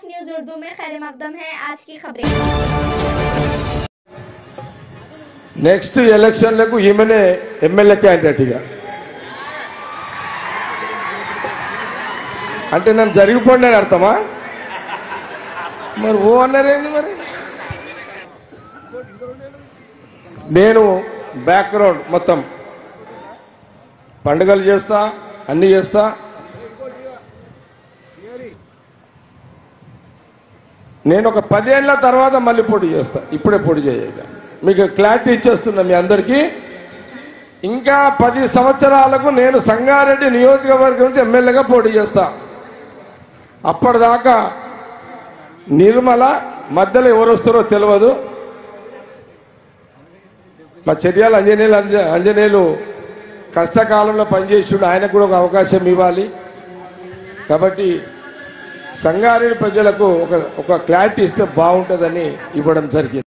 News Urdu में खैर मकदम है। आज की खबरें। నెక్స్ట్ ఎలక్షన్లకు ఈమెనే ఎమ్మెల్యే క్యాండిడేట్గా అంటే నన్ను జరిగిపోండి అని అర్థమా? మరి ఓ అన్నారేంది? మరి నేను బ్యాక్గ్రౌండ్ మొత్తం పండుగలు చేస్తా, అన్ని చేస్తా. నేను ఒక 10 ఏళ్ల తర్వాత మళ్ళీ పోటీ చేస్తా. ఇప్పుడే పోటీ చేయక మీకు క్లారిటీ ఇచ్చేస్తున్నా మీ అందరికీ. ఇంకా 10 సంవత్సరాలకు నేను సంగారెడ్డి నియోజకవర్గం నుంచి ఎమ్మెల్యేగా పోటీ చేస్తా. అప్పటిదాకా నిర్మల మధ్యలో ఎవరు వస్తారో తెలియదు. మా చర్యాల అంజనేయులు కష్టకాలంలో పనిచేసిండు, ఆయనకు కూడా ఒక అవకాశం ఇవ్వాలి. కాబట్టి సంగారెడ్డి ప్రజలకు ఒక క్లారిటీ ఇస్తే బాగుంటుందని ఇవ్వడం జరిగింది.